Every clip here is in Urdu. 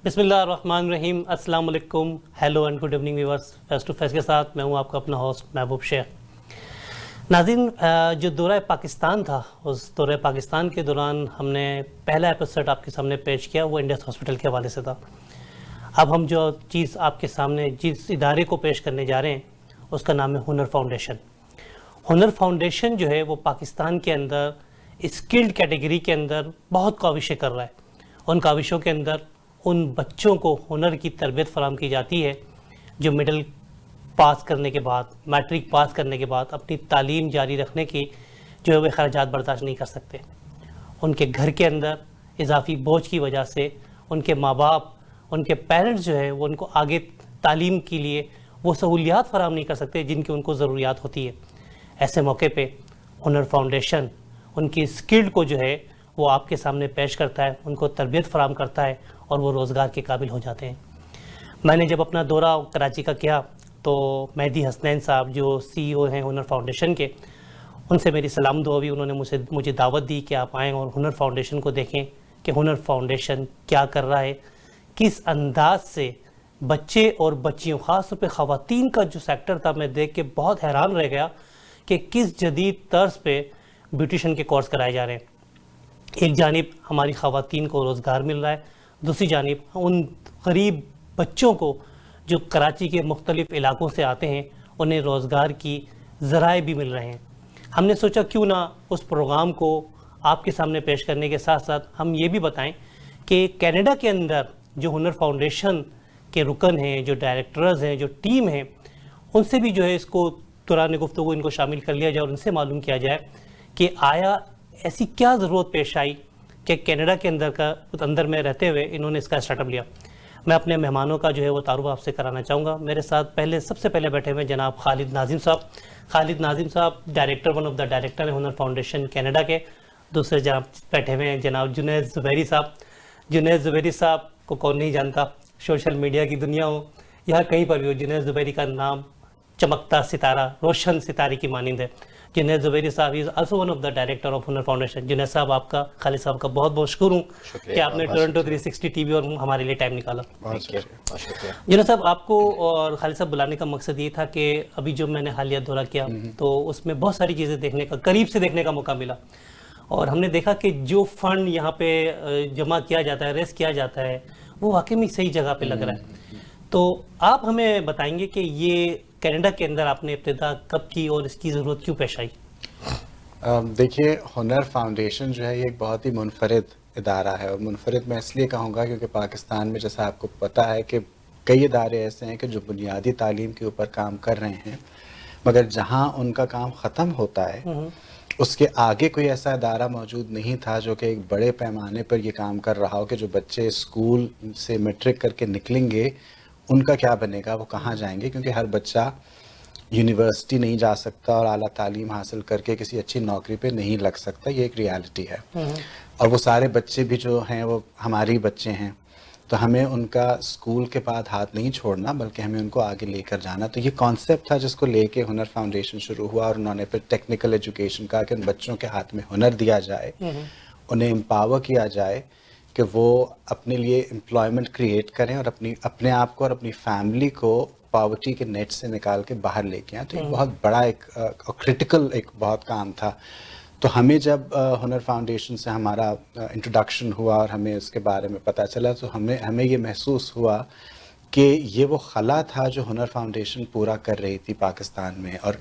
بسم اللہ الرحمن الرحیم. السلام علیکم, hello and good evening viewers. Face to face کے ساتھ میں ہوں آپ کا اپنا ہوسٹ محبوب شیخ. ناظرین, جو دورہ پاکستان تھا, اس دورہ پاکستان کے دوران ہم نے پہلا ایپیسوڈ آپ کے سامنے پیش کیا, وہ انڈس ہاسپٹل کے حوالے سے تھا. اب ہم جو چیز آپ کے سامنے جس ادارے کو پیش کرنے جا رہے ہیں اس کا نام ہے ہنر فاؤنڈیشن. ہنر فاؤنڈیشن جو ہے وہ پاکستان کے اندر اسکلڈ کیٹیگری کے اندر بہت کاوشیں کر رہا ہے. ان کاوشوں کے اندر ان بچوں کو ہنر کی تربیت فراہم کی جاتی ہے جو مڈل پاس کرنے کے بعد, میٹرک پاس کرنے کے بعد اپنی تعلیم جاری رکھنے کی جو ہے وہ اخراجات برداشت نہیں کر سکتے. ان کے گھر کے اندر اضافی بوجھ کی وجہ سے ان کے ماں باپ, ان کے پیرنٹس جو ہے وہ ان کو آگے تعلیم کے لیے وہ سہولیات فراہم نہیں کر سکتے جن کی ان کو ضروریات ہوتی ہے. ایسے موقع پہ ہنر فاؤنڈیشن ان کی اسکلڈ کو جو ہے وہ آپ کے سامنے پیش کرتا ہے, ان کو تربیت فراہم کرتا ہے اور وہ روزگار کے قابل ہو جاتے ہیں. میں نے جب اپنا دورہ کراچی کا کیا تو مہدی حسنین صاحب جو سی ای او ہیں ہنر فاؤنڈیشن کے, ان سے میری سلام دعا ہوئی. انہوں نے مجھے دعوت دی کہ آپ آئیں اور ہنر فاؤنڈیشن کو دیکھیں کہ ہنر فاؤنڈیشن کیا کر رہا ہے, کس انداز سے بچے اور بچیوں, خاص طور پہ خواتین کا جو سیکٹر تھا, میں دیکھ کے بہت حیران رہ گیا کہ کس جدید طرز پہ بیوٹیشن کے کورس کرائے جا رہے ہیں. ایک جانب ہماری خواتین کو روزگار مل رہا ہے, دوسری جانب ان غریب بچوں کو جو کراچی کے مختلف علاقوں سے آتے ہیں انہیں روزگار کی ذرائع بھی مل رہے ہیں. ہم نے سوچا کیوں نہ اس پروگرام کو آپ کے سامنے پیش کرنے کے ساتھ ساتھ ہم یہ بھی بتائیں کہ کینیڈا کے اندر جو ہنر فاؤنڈیشن کے رکن ہیں, جو ڈائریکٹرز ہیں, جو ٹیم ہیں, ان سے بھی جو ہے اس کو دوران گفتگو ان کو شامل کر لیا جائے اور ان سے معلوم کیا جائے کہ آیا ایسی کیا ضرورت پیش آئی کہ کینیڈا کے اندر میں رہتے ہوئے انہوں نے اس کا اسٹارٹ اپ لیا. میں اپنے مہمانوں کا جو ہے وہ تعارف آپ سے کرانا چاہوں گا. میرے ساتھ سب سے پہلے بیٹھے ہوئے جناب خالد ناظم صاحب. خالد ناظم صاحب director, one of the director ہیں ہنر فاؤنڈیشن کینیڈا کے. دوسرے جناب بیٹھے ہوئے ہیں جناب جنید زبیری صاحب. جنید زبیری صاحب کو کون نہیں جانتا, سوشل میڈیا کی دنیا ہو یا کہیں پر بھی ہو, جنید زبیری کا نام چمکتا ستارہ, روشن ستارے کی مانند ہے. جنید زبیری صاحب is also one of the director of Hunar foundation. Junaid صاحب آپ کا, خالد صاحب کا بہت بہت شکر ہوں کہ آپ نے ٹورنٹو 360 ٹی وی اور ہمارے لیے ٹائم نکالا. جنید صاحب, آپ کو اور خالد صاحب بلانے کا مقصد یہ تھا کہ ابھی جو میں نے حالیہ دورہ کیا تو اس میں بہت ساری چیزیں دیکھنے کا, قریب سے دیکھنے کا موقع ملا, اور ہم نے دیکھا کہ جو فنڈ یہاں پہ جمع کیا جاتا ہے, ریس کیا جاتا ہے, وہ واقعی میں صحیح جگہ پہ لگ رہا ہے. تو آپ ہمیں بتائیں گے کہ یہ کینیڈا کے اندر آپ نے ابتدا کب کی اور اس کی ضرورت کیوں پیش آئی؟ دیکھیے, ہنر فاؤنڈیشن جو ہے یہ ایک بہت ہی منفرد ادارہ ہے, اور منفرد میں اس لیے کہوں گا کیونکہ پاکستان میں جیسا آپ کو پتہ ہے کہ کئی ادارے ایسے ہیں کہ جو بنیادی تعلیم کے اوپر کام کر رہے ہیں, مگر جہاں ان کا کام ختم ہوتا ہے اس کے آگے کوئی ایسا ادارہ موجود نہیں تھا جو کہ ایک بڑے پیمانے پر یہ کام کر رہا ہو کہ جو بچے اسکول سے میٹرک کر کے نکلیں گے ان کا کیا بنے گا, وہ کہاں جائیں گے, کیونکہ ہر بچہ یونیورسٹی نہیں جا سکتا اور اعلیٰ تعلیم حاصل کر کے کسی اچھی نوکری پہ نہیں لگ سکتا. یہ ایک ریالٹی ہے, اور وہ سارے بچے بھی جو ہیں وہ ہمارے بچے ہیں, تو ہمیں ان کا اسکول کے بعد ہاتھ نہیں چھوڑنا بلکہ ہمیں ان کو آگے لے کر جانا. تو یہ کانسیپٹ تھا جس کو لے کے ہنر فاؤنڈیشن شروع ہوا, اور انہوں نے پھر ٹیکنیکل ایجوکیشن کہا کہ ان بچوں کے ہاتھ میں ہنر دیا جائے, انہیں امپاور کیا جائے کہ وہ اپنے لیے امپلائمنٹ کریٹ کریں اور اپنے آپ کو اور اپنی فیملی کو پاورٹی کے نیٹ سے نکال کے باہر لے کے آئیں. تو ایک بہت بڑا ایک کرٹیکل ایک بہت کام تھا. تو ہمیں جب ہنر فاؤنڈیشن سے ہمارا انٹروڈکشن ہوا اور ہمیں اس کے بارے میں پتہ چلا, تو ہمیں یہ محسوس ہوا کہ یہ وہ خلا تھا جو ہنر فاؤنڈیشن پورا کر رہی تھی پاکستان میں, اور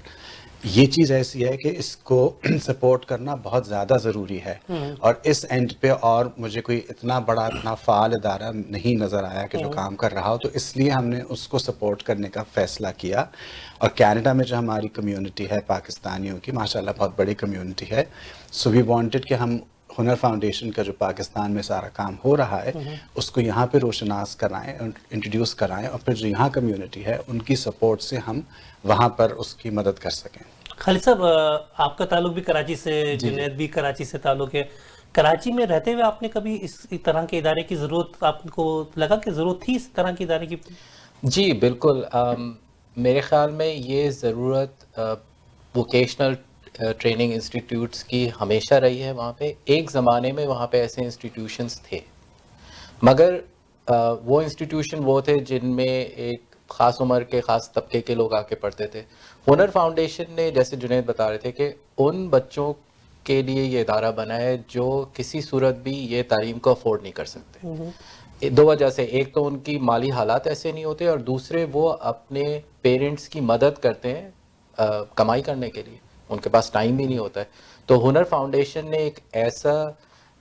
یہ چیز ایسی ہے کہ اس کو سپورٹ کرنا بہت زیادہ ضروری ہے. اور اس اینڈ پہ اور مجھے کوئی اتنا بڑا اتنا فعال ادارہ نہیں نظر آیا کہ جو کام کر رہا ہو, تو اس لیے ہم نے اس کو سپورٹ کرنے کا فیصلہ کیا. اور کینیڈا میں جو ہماری کمیونٹی ہے پاکستانیوں کی, ماشاءاللہ بہت بڑی کمیونٹی ہے, سو وی وانٹڈ کہ ہم ہنر فاؤنڈیشن کا جو پاکستان میں سارا کام ہو رہا ہے اس کو یہاں پہ روشناس کرائیں, انٹروڈیوس کرائیں, اور پھر جو یہاں کمیونٹی ہے ان کی سپورٹ سے ہم وہاں پر اس کی مدد کر سکیں. خالد صاحب, آپ کا تعلق بھی کراچی سے, جنید بھی کراچی سے تعلق ہے. کراچی میں رہتے ہوئے آپ نے کبھی اس طرح کے ادارے کی ضرورت, آپ کو لگا کہ ضرورت تھی اس طرح کے ادارے کی؟ جی بالکل, میرے خیال میں یہ ضرورت ووکیشنل ٹریننگ انسٹیٹیوٹس کی ہمیشہ رہی ہے. وہاں پہ ایک زمانے میں وہاں پہ ایسے انسٹیٹیوشنس تھے, مگر وہ انسٹیٹیوشن وہ تھے جن میں ایک خاص عمر کے خاص طبقے کے لوگ آ کے پڑھتے تھے. ہنر فاؤنڈیشن نے جیسے جنید بتا رہے تھے کہ ان بچوں کے لیے یہ ادارہ بنا ہے جو کسی صورت بھی یہ تعلیم کو افورڈ نہیں کر سکتے. دو وجہ سے, ایک تو ان کی مالی حالات ایسے نہیں ہوتے, اور دوسرے وہ اپنے پیرنٹس کی مدد کرتے ہیں کمائی کرنے کے لیے, ان کے پاس ٹائم بھی نہیں ہوتا ہے. تو ہنر فاؤنڈیشن نے ایک ایسا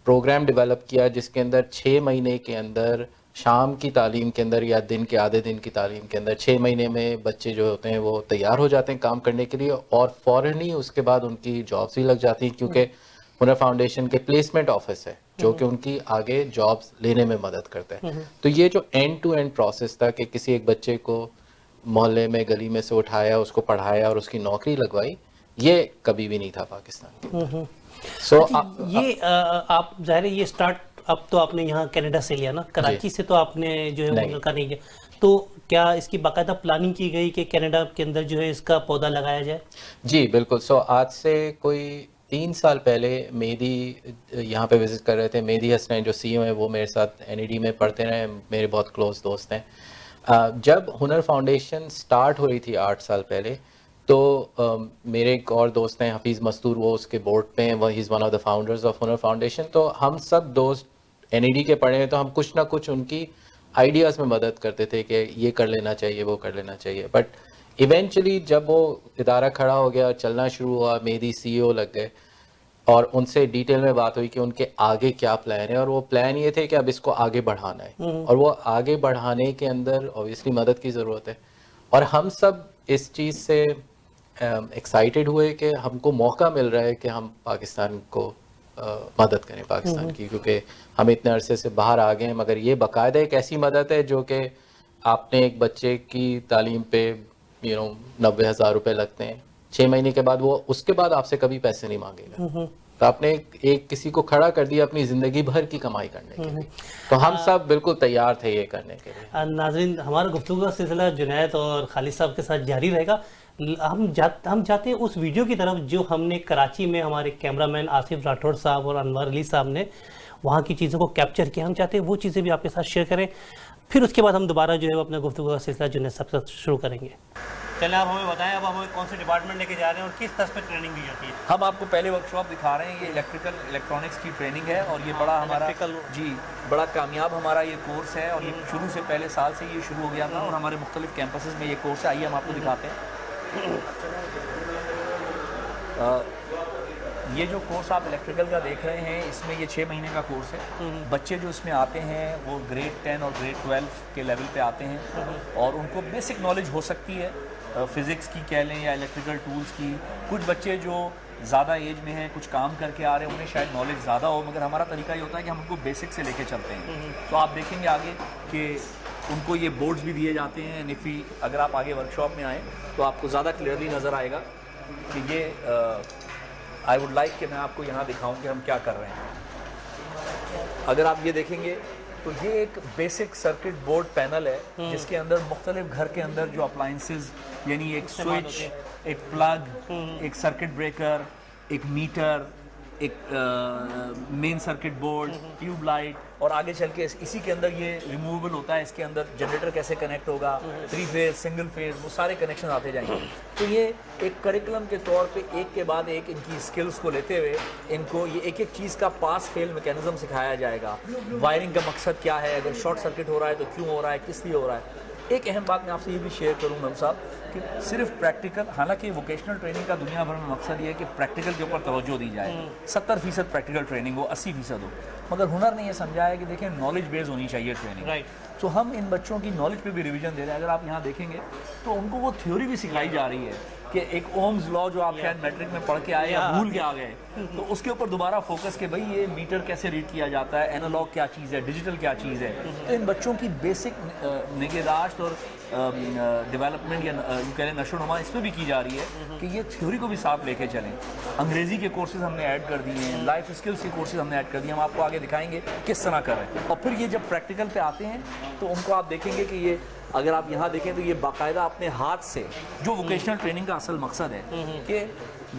پروگرام ڈیولپ کیا جس کے اندر 6 مہینے کے اندر شام کی تعلیم کے اندر یا دن کے آدھے دن کی تعلیم کے اندر 6 مہینے میں بچے جو ہوتے ہیں وہ تیار ہو جاتے ہیں کام کرنے کے لیے, اور فوراً ہی اس کے بعد ان کی جابس بھی لگ جاتی ہیں, کیونکہ ہنر فاؤنڈیشن کے پلیسمنٹ آفس ہے جو کہ ان کی آگے جابس لینے میں مدد کرتا ہے. تو یہ جو اینڈ ٹو اینڈ پروسیس تھا کہ کسی ایک بچے کو محلے میں گلی میں سے اٹھایا, اس کو پڑھایا اور اس کی نوکری لگوائی, یہ کبھی بھی نہیں تھا پاکستان کے. یہ آپ ظاہر ہے یہ اسٹارٹ اب تو آپ نے یہاں کینیڈا سے لیا نا, کراچی سے تو آپ نے جو ہے ہنر کا نہیں کیا, تو کیا اس کی باقاعدہ پلاننگ کی گئی کہ کینیڈا کے اندر جو ہے اس کا پودا لگایا جائے؟ جی بالکل. آج سے کوئی 3 سال پہلے مہدی یہاں پہ وزٹ کر رہے تھے. مہدی حسنین جو سی او ہیں وہ میرے ساتھ NED میں پڑھتے رہے, میرے بہت کلوز دوست ہیں. جب ہنر فاؤنڈیشن سٹارٹ ہو رہی تھی 8 سال پہلے, تو میرے ایک اور دوست ہیں حفیظ مستور, وہ اس کے بورڈ پہ ہیں, وہ ہی is one of the founders of Hunar foundation. تو ہم سب دوست NED کے پڑھے ہیں, تو ہم کچھ نہ کچھ ان کی آئیڈیاز میں مدد کرتے تھے کہ یہ کر لینا چاہیے, وہ کر لینا چاہیے. بٹ ایونچولی جب وہ ادارہ کھڑا ہو گیا, چلنا شروع ہوا, مہدی CEO لگ گئے, اور ان سے ڈیٹیل میں بات ہوئی کہ ان کے آگے کیا پلان ہے, اور وہ پلان یہ تھے کہ اب اس کو آگے بڑھانا ہے, اور وہ آگے بڑھانے کے اندر اوبیسلی مدد کی ضرورت ہے. اور ہم سب اس چیز سے ایکسائٹیڈ ہوئے کہ ہم کو موقع مل رہا ہے کہ ہم پاکستان کو مدد کریں, پاکستان کی, کیونکہ ہم اتنے عرصے سے باہر آ گئے ہیں, مگر یہ باقاعدہ ایک ایسی مدد ہے جو کہ آپ نے ایک بچے کی تعلیم پہ 90,000 روپے لگتے ہیں, 6 مہینے کے بعد وہ اس کے بعد آپ سے کبھی پیسے نہیں مانگے گا. تو آپ نے ایک کسی کو کھڑا کر دیا اپنی زندگی بھر کی کمائی کرنے کے لیے. تو ہم سب بالکل تیار تھے یہ کرنے کے لیے. ناظرین, ہمارا گفتگو کا سلسلہ جنید اور خالد صاحب کے ساتھ جاری رہے گا. ہم جاتے ہیں اس ویڈیو کی طرف جو ہم نے کراچی میں ہمارے کیمرہ مین آصف راٹھوڑ صاحب اور انوار علی صاحب نے وہاں کی چیزوں کو کیپچر کیا. ہم چاہتے ہیں وہ چیزیں بھی آپ کے ساتھ شیئر کریں, پھر اس کے بعد ہم دوبارہ جو ہے اپنے گفتگو کا سلسلہ جنید صاحب سے شروع کریں گے. چلیں آپ ہمیں بتائیں, اب ہمیں کون سے ڈپارٹمنٹ لے کے جا رہے ہیں اور کس طرح پہ ٹریننگ دی جاتی ہے؟ ہم آپ کو پہلے ورکشاپ دکھا رہے ہیں, یہ الیکٹرانکس کی ٹریننگ ہے, اور یہ بڑا ہمارا جی بڑا کامیاب ہمارا یہ کورس ہے, اور یہ شروع سے پہلے سال سے یہ شروع ہو گیا تھا, اور ہمارے مختلف کیمپسز میں یہ کورس ہے. آئیے ہم آپ کو دکھاتے ہیں. یہ جو کورس آپ الیکٹریکل کا دیکھ رہے ہیں, اس میں یہ 6 مہینے کا کورس ہے. بچے جو اس میں آتے ہیں وہ گریڈ 10 اور گریڈ 12 کے لیول پہ آتے ہیں, اور ان کو بیسک نالج ہو سکتی ہے فزکس کی کہہ لیں یا الیکٹریکل ٹولز کی. کچھ بچے جو زیادہ ایج میں ہیں, کچھ کام کر کے آ رہے ہیں, انہیں شاید نالج زیادہ ہو, مگر ہمارا طریقہ یہ ہوتا ہے کہ ہم ان کو بیسک سے لے کے چلتے ہیں. تو آپ دیکھیں گے آگے کہ ان کو یہ بورڈز بھی دیے جاتے ہیں نفی. اگر آپ آگے ورکشاپ میں آئیں تو آپ کو زیادہ کلیئرلی نظر آئے گا کہ یہ آئی ووڈ لائک کہ میں آپ کو یہاں دکھاؤں کہ ہم کیا کر رہے ہیں. اگر آپ یہ دیکھیں گے تو یہ ایک بیسک سرکٹ بورڈ پینل ہے جس کے اندر مختلف گھر کے اندر جو اپلائنسز, یعنی ایک سوئچ, ایک پلگ, ایک سرکٹ بریکر, ایک میٹر, ایک مین سرکٹ بورڈ, ٹیوب لائٹ, اور آگے چل کے اسی کے اندر یہ ریموویبل ہوتا ہے. اس کے اندر جنریٹر کیسے کنیکٹ ہوگا, 3 فیز, سنگل فیز, وہ سارے کنیکشن آتے جائیں گے. تو یہ ایک کریکولم کے طور پہ ایک کے بعد ایک ان کی اسکلس کو لیتے ہوئے ان کو یہ ایک ایک چیز کا پاس فیل میکینزم سکھایا جائے گا. وائرنگ کا مقصد کیا ہے, اگر شارٹ سرکٹ ہو رہا ہے تو کیوں ہو رہا ہے, کس لیے ہو رہا ہے. ایک اہم بات میں آپ سے یہ بھی شیئر کروں میم صاحب کہ صرف پریکٹیکل, حالانکہ ووکیشنل ٹریننگ کا دنیا بھر میں مقصد یہ ہے کہ پریکٹیکل کے اوپر توجہ دی جائے, 70% پریکٹیکل ٹریننگ ہو, 80% ہو, مگر ہنر نے یہ سمجھا ہے کہ دیکھیں نالج بیس ہونی چاہیے ٹریننگ. تو ہم ان بچوں کی نالج پہ بھی ریویژن دے رہے ہیں. اگر آپ یہاں دیکھیں گے تو ان کو وہ تھیوری بھی سکھائی جا رہی ہے کہ ایک اومز لا جو آپ شاید میٹرک میں پڑھ کے آئے یا بھول کے آ گئے, تو اس کے اوپر دوبارہ فوکس کہ بھئی یہ میٹر کیسے ریڈ کیا جاتا ہے, اینالوگ کیا چیز ہے, ڈیجیٹل کیا چیز ہے. تو ان بچوں کی بیسک نگہداشت اور ڈیولپمنٹ یا کہہ لیں نشو و نما اس پہ بھی کی جا رہی ہے کہ یہ تھیوری کو بھی ساتھ لے کے چلیں. انگریزی کے کورسز ہم نے ایڈ کر دیے ہیں, لائف اسکلس کے کورسز ہم نے ایڈ کر دیے ہیں. ہم آپ کو آگے دکھائیں گے کس طرح کر رہے ہیں. اور پھر یہ جب پریکٹیکل پہ آتے ہیں تو ان کو آپ دیکھیں گے کہ یہ اگر آپ یہاں دیکھیں تو یہ باقاعدہ اپنے ہاتھ سے جو ووکیشنل ٹریننگ کا اصل مقصد ہے کہ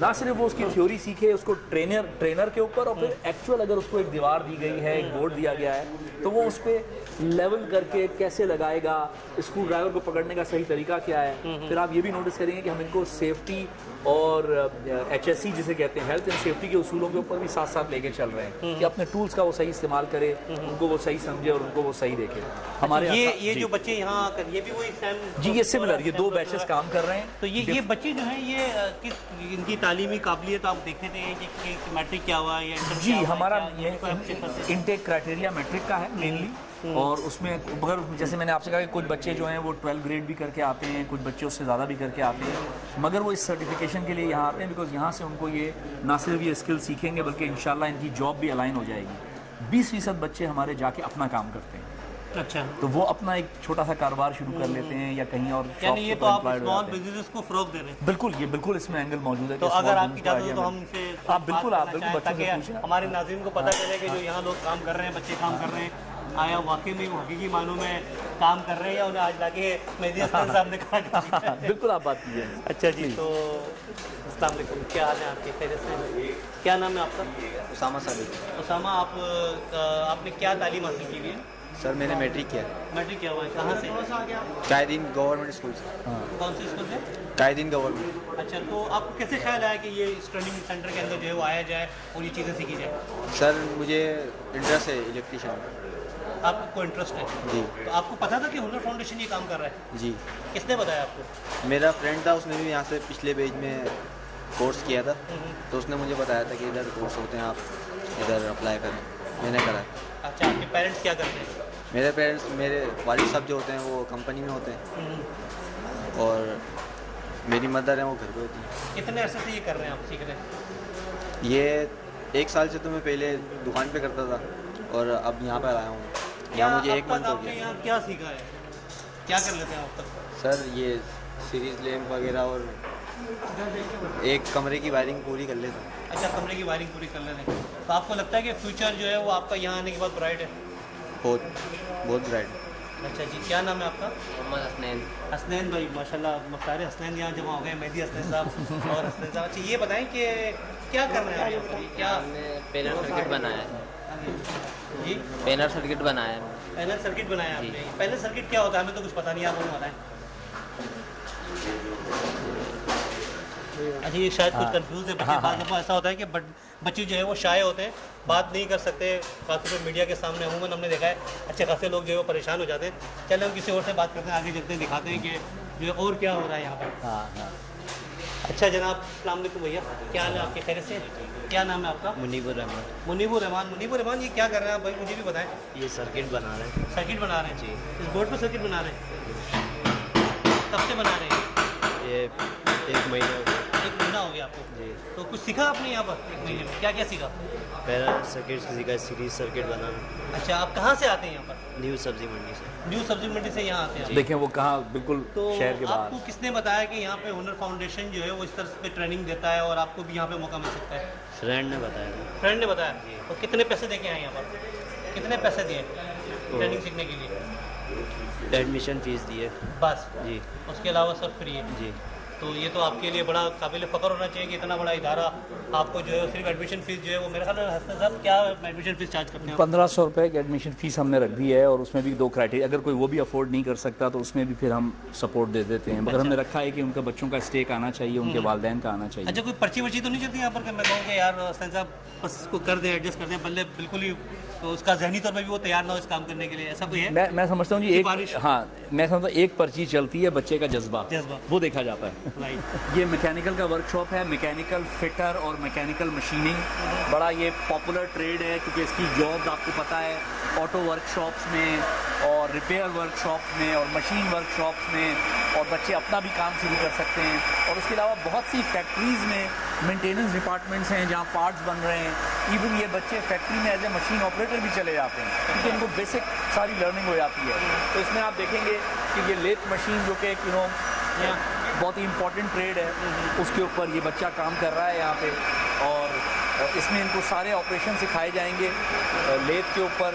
نہ صرف وہ اس کی تھیوری سیکھے اس کو ٹرینر کے اوپر، اور پھر ایکچوئل اگر اس کو ایک دیوار دی گئی ہے، ایک بورڈ دیا گیا ہے، تو وہ اس پہ لیول کر کے کیسے لگائے گا، اسکرو ڈرائیور کو پکڑنے کا صحیح طریقہ کیا ہے. پھر آپ یہ بھی نوٹس کریں گے کہ ہم ان کو سیفٹی اور HSE جسے کہتے ہیں ہیلتھ اینڈ سیفٹی کے اصولوں کے اوپر بھی ساتھ ساتھ لے کے چل رہے ہیں کہ اپنے ٹولز کا وہ صحیح استعمال کرے، ان کو وہ صحیح سمجھے اور ان کو وہ صحیح دیکھے. ہمارے یہ جو بچے یہاں یہ بھی وہی سیم جی یہ سملر، یہ 2 بیچز کام کر رہے ہیں. تو یہ بچے جو ہیں یہ کس ان کی تعلیمی قابلیت آپ دیکھتے تھے کہ میٹرک کیا ہوا یا انٹر جی کیا ہوا ہمارا یا یہ کوئی آپ چیک کرتے ہیں؟ انٹیک کرائٹیریا میٹرک کا ہے مینلی، اور اس میں مگر جیسے میں نے آپ سے کہا کہ کچھ بچے جو ہیں وہ 12 گریڈ بھی کر کے آتے ہیں، کچھ بچے اس سے زیادہ بھی کر کے آتے ہیں، مگر وہ اس سرٹیفکیشن کے لیے یہاں آتے ہیں بیکاز یہاں سے ان کو یہ نہ صرف یہ اسکل سیکھیں گے بلکہ انشاءاللہ ان کی جاب بھی الائن ہو جائے گی. 20% بچے ہمارے جا کے اپنا کام کرتے ہیں، اچھا تو وہ اپنا ایک چھوٹا سا کاروبار شروع کر لیتے ہیں یا کہیں اور یعنی یہ تو آپ اسمال بزنس کو فروغ دے رہے ہیں. بالکل، یہ بالکل اس میں اینگل موجود ہے. تو اگر آپ کی اجازت ہو تو ہم ان سے آپ بالکل بات کرنا چاہیں بچوں سے تاکہ پوچھیں. ہمارے ناظرین کو پتہ چلے کہ جو یہاں لوگ کام کر رہے ہیں، بچے کام کر رہے ہیں، آیا واقعی میں وہ حقیقی معنوں میں کام کر رہے ہیں یا انہیں آج لا کے مہدی حسن صاحب نے کہا. بالکل آپ بات کیجیے. اچھا جی، تو السلام علیکم، کیا حال ہے آپ کے؟ خیریت سے؟ کیا نام ہے آپ کا؟ اسامہ صادق. اسامہ، آپ نے کیا تعلیم حاصل کی ہوئی ہے؟ سر میں نے میٹرک کیا. میٹرک کیا ہوا ہے؟ کہاں سے؟ قائدین گورنمنٹ اسکول سے. کون سے اسکول سے؟ قائدین گورنمنٹ. اچھا، تو آپ کو کیسے خیال آیا کہ یہ اس ٹریننگ سینٹر کے اندر جو ہے وہ آیا جائے اور یہ چیزیں سیکھی جائے؟ سر مجھے انٹرسٹ ہے الیکٹریشین. آپ کو انٹرسٹ ہے؟ جی. تو آپ کو پتا تھا کہ ہنر فاؤنڈیشن یہ کام کر رہا ہے؟ جی. کس نے بتایا آپ کو؟ میرا فرینڈ تھا، اس نے بھی یہاں سے پچھلے بیچ میں کورس کیا تھا، تو اس نے مجھے بتایا تھا کہ ادھر کورس ہوتے ہیں، آپ ادھر اپلائی کریں. میں نے کرا. اچھا، آپ کے پیرنٹس کیا کرتے ہیں؟ میرے پیرنٹس، میرے والد صاحب جو ہوتے ہیں وہ کمپنی میں ہوتے ہیں، اور میری مدر ہیں وہ گھر پہ ہوتی ہیں. کتنے عرصے سے یہ کر رہے ہیں آپ، سیکھ رہے ہیں؟ یہ 1 سال سے تو میں پہلے دکان پہ کرتا تھا اور ب یہاں پر آیا ہوں. یہاں مجھے 1 منتھ ہو آپ نے گیا. یہاں کیا سیکھا ہے؟ کیا کر لیتے ہیں آپ تک؟ سر یہ سیریز لیمپ وغیرہ اور ایک کمرے کی وائرنگ پوری کر لیتا ہوں. اچھا، کمرے کی وائرنگ پوری کر لیتے ہیں. تو آپ کو لگتا ہے کہ فیوچر جو ہے وہ آپ کا یہاں آنے کے بعد برائٹ ہے؟ بہت برائٹ. اچھا جی، کیا نام ہے آپ کا؟ محمد حسنین. حسنین بھائی، ماشاء اللہ مختار حسنین یہاں جمع ہو گئے، مہدی حسنین صاحب اور حسنین صاحب. اچھا یہ بتائیں کہ کیا کر رہے ہیں آپ یہاں پر؟ کیا ہم نے پینر سرکٹ بنایا ہے. جی، پینر سرکٹ بنایا ہے. پینل سرکٹ بنایا آپ نے. پینل سرکٹ کیا ہوتا ہے؟ ہمیں تو کچھ پتہ نہیں ہے، آپ ہمیں بتائیں. اچھا، یہ شاید کچھ کنفیوز ہے بچے. بعض دفعہ ایسا ہوتا ہے کہ بچے جو ہے وہ شائع ہوتے ہیں، بات نہیں کر سکتے، خاص طور پر میڈیا کے سامنے. عموماً ہم نے دیکھا ہے اچھے خاصے لوگ جو ہے وہ پریشان ہو جاتے ہیں. چلے ہم کسی اور سے بات کرتے ہیں، آگے چلتے ہیں، دکھاتے ہیں کہ جو ہے اور کیا ہو رہا ہے یہاں پر. اچھا جناب، السلام علیکم بھیا، کیا حال ہے آپ کے؟ خیریت سے؟ کیا نام ہے آپ کا؟ منیب الرحمان. منیب الرحمان. منیب الرحمان، یہ کیا کر رہے ہیں آپ بھائی؟ مجھے بھی بتائیں. یہ سرکٹ بنا رہے ہیں. سرکٹ بنا رہے ہیں جی. اس بورڈ پہ سرکٹ بنا رہے ہیں؟ کب سے بنا رہے ہیں؟ یہ 1 مہینہ ہو گیا. 1 مہینہ ہو گیا آپ کو. جی. تو کچھ سیکھا آپ نے یہاں پر 1 مہینے میں؟ کیا کیا سیکھا؟ پہلا سرکٹ سیکھا، سیریز سرکٹ بنانا. اچھا، آپ کہاں سے آتے ہیں یہاں پر؟ نیو سبزی منڈی سے. نیو سبزی منڈی سے یہاں آتے ہیں؟ دیکھیں وہ کہاں بالکل تو شہر کے آپ باہر. کو کس نے بتایا کہ یہاں پہ ہنر فاؤنڈیشن جو ہے وہ اس طرح پہ ٹریننگ دیتا ہے اور آپ کو بھی یہاں پہ موقع مل سکتا ہے؟ فرینڈ نے بتایا تھا. فرینڈ نے بتایا. تو کتنے پیسے دے کے آئے یہاں پر؟ کتنے پیسے دیے ٹریننگ سیکھنے کے لیے؟ ایڈمیشن فیس دی ہے. بس؟ جی. اس کے علاوہ سب فری ہے؟ جی. تو یہ تو آپ کے لیے بڑا قابل فخر ہونا چاہیے کہ اتنا بڑا ادارہ آپ کو جو ہے صرف ایڈمیشن فیس جو ہے وہ، میرے خیال میں حسن صاحب کیا ایڈمیشن فیس چارج کرتے ہیں؟ 1500 روپے کی ایڈمیشن فیس ہم نے رکھ دی ہے، اور اس میں بھی 2 کرائٹیریا. اگر کوئی وہ بھی افورڈ نہیں کر سکتا تو اس میں بھی پھر ہم سپورٹ دے دیتے ہیں، مگر ہم نے رکھا ہے کہ ان کا بچوں کا اسٹیک آنا چاہیے، ان کے والدین کا آنا چاہیے. اچھا، کوئی پرچی ورچی تو نہیں چلتی یہاں پر کہ میں کہوں کہ یار حسن صاحب بس اس کو کر دیں، ایڈجسٹ کر دیں، بلے بالکل ہی تو اس کا ذہنی طور پہ بھی وہ تیار نہ ہو اس کام کرنے کے لیے، ایسا کوئی ہے؟ میں سمجھتا ہوں جی سفارش؟ میں سمجھتا ہوں ایک پرچی چلتی ہے، بچے کا جذبہ جذبہ وہ دیکھا جاتا ہے. رائٹ. یہ میکینیکل کا ورک شاپ ہے، میکینیکل فٹر اور میکینیکل مشیننگ. بڑا یہ پاپولر ٹریڈ ہے کیونکہ اس کی جاب آپ کو پتہ ہے آٹو ورک شاپس میں اور ریپیئر ورک شاپس میں اور مشین ورک شاپس میں، اور بچے اپنا بھی کام شروع کر سکتے ہیں. اور اس کے علاوہ بہت سی فیکٹریز میں مینٹیننس ڈپارٹمنٹس ہیں جہاں پارٹس بن رہے ہیں. ایون یہ بچے فیکٹری میں ایز اے مشین آپریٹر بھی چلے جاتے ہیں کیونکہ ان کو بیسک ساری لرننگ ہو جاتی ہے. تو اس میں آپ دیکھیں گے کہ یہ لیتھ مشین جو کہ بہت ہی امپورٹنٹ ٹریڈ ہے، اس کے اوپر یہ بچہ کام کر رہا ہے یہاں پہ، اور اس میں ان کو سارے آپریشن سکھائے جائیں گے لیتھ کے اوپر.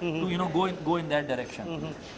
to go in that direction,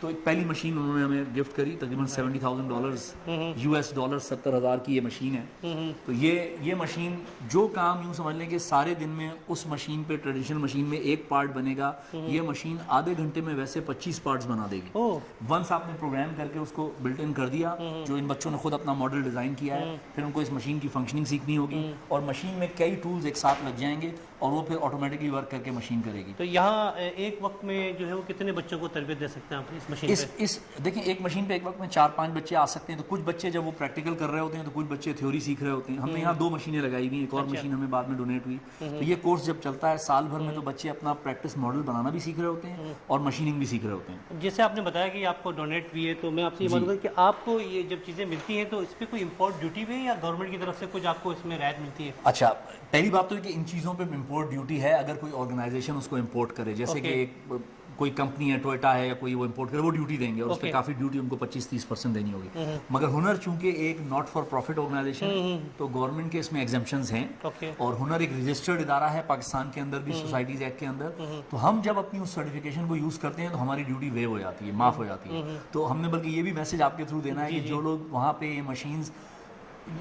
تو ایک پہلی مشین انہوں نے ہمیں گفٹ کری, تقریباً $70,000 US ڈالر, 70,000 کی یہ مشین ہے. تو یہ مشین جو کام یوں سمجھ لیں کہ سارے دن میں اس مشین پہ, ٹریڈیشنل مشین میں ایک پارٹ بنے گا, یہ مشین آدھے گھنٹے میں ویسے 25 پارٹس بنا دے گی. ونس آپ نے پروگرام کر کے اس کو بلٹ ان کر دیا, جو ان بچوں نے خود اپنا ماڈل ڈیزائن کیا ہے, پھر ان کو اس مشین کی فنکشننگ سیکھنی ہوگی, اور مشین میں کئی ٹولز ایک ساتھ لگ جائیں گے اور وہ پھر آٹومیٹکلی ورک کر کے مشین کرے گی. تو یہاں ایک وقت میں جو ہے وہ کتنے بچوں کو تربیت دے سکتے ہیں آپ اس مشین پہ؟ دیکھیں ایک مشین پہ ایک وقت میں 4-5 بچے آ سکتے ہیں. تو کچھ بچے جب وہ پریکٹیکل کر رہے ہوتے ہیں تو کچھ بچے تھیوری سیکھ رہے ہوتے ہیں. ہم نے یہاں 2 مشینیں لگائی ہوئی ہیں, ایک اور مشین ہمیں بعد میں ڈونیٹ ہوئی. تو یہ کورس جب چلتا ہے سال بھر میں, تو بچے اپنا پریکٹس ماڈل بنانا بھی سیکھ رہے ہوتے ہیں اور مشیننگ بھی سیکھ رہے ہوتے ہیں. جیسے آپ نے بتایا کہ آپ کو ڈونیٹ ہوئی ہے, تو میں آپ سے یہ معلوم کروں کہ آپ کو یہ جب چیزیں ملتی ہیں تو اس پہ کوئی امپورٹ ڈیوٹی بھی ہے یا گورنمنٹ کی طرف سے کچھ آپ کو اس میں رعایت ملتی ہے؟ اچھا, پہلی بات تو یہ کہ ان چیزوں پہ امپورٹ ڈیوٹی ہے اگر کوئی آرگنائزیشن اس کو امپورٹ کرے, جیسے کہ کوئی کمپنی ہے ٹوئٹا ہے یا کوئی, وہ امپورٹ کرے, وہ ڈیوٹی دیں گے اور اس پہ کافی ڈیوٹی ان کو 25-30% دینی ہوگی. مگر ہنر چونکہ ایک ناٹ فار پروفٹ آرگنائزیشن, تو گورنمنٹ کے اس میں ایگزمپشنز ہیں, اور ہنر ایک رجسٹرڈ ادارہ ہے پاکستان کے اندر بھی, سوسائٹیز ایکٹ کے اندر. تو ہم جب اپنی اس سرٹیفکیشن کو یوز کرتے ہیں تو ہماری ڈیوٹی ویو ہو جاتی ہے, معاف ہو جاتی ہے. تو ہم نے بلکہ یہ بھی میسج آپ کے تھرو دینا ہے کہ جو لوگ وہاں پہ یہ مشینز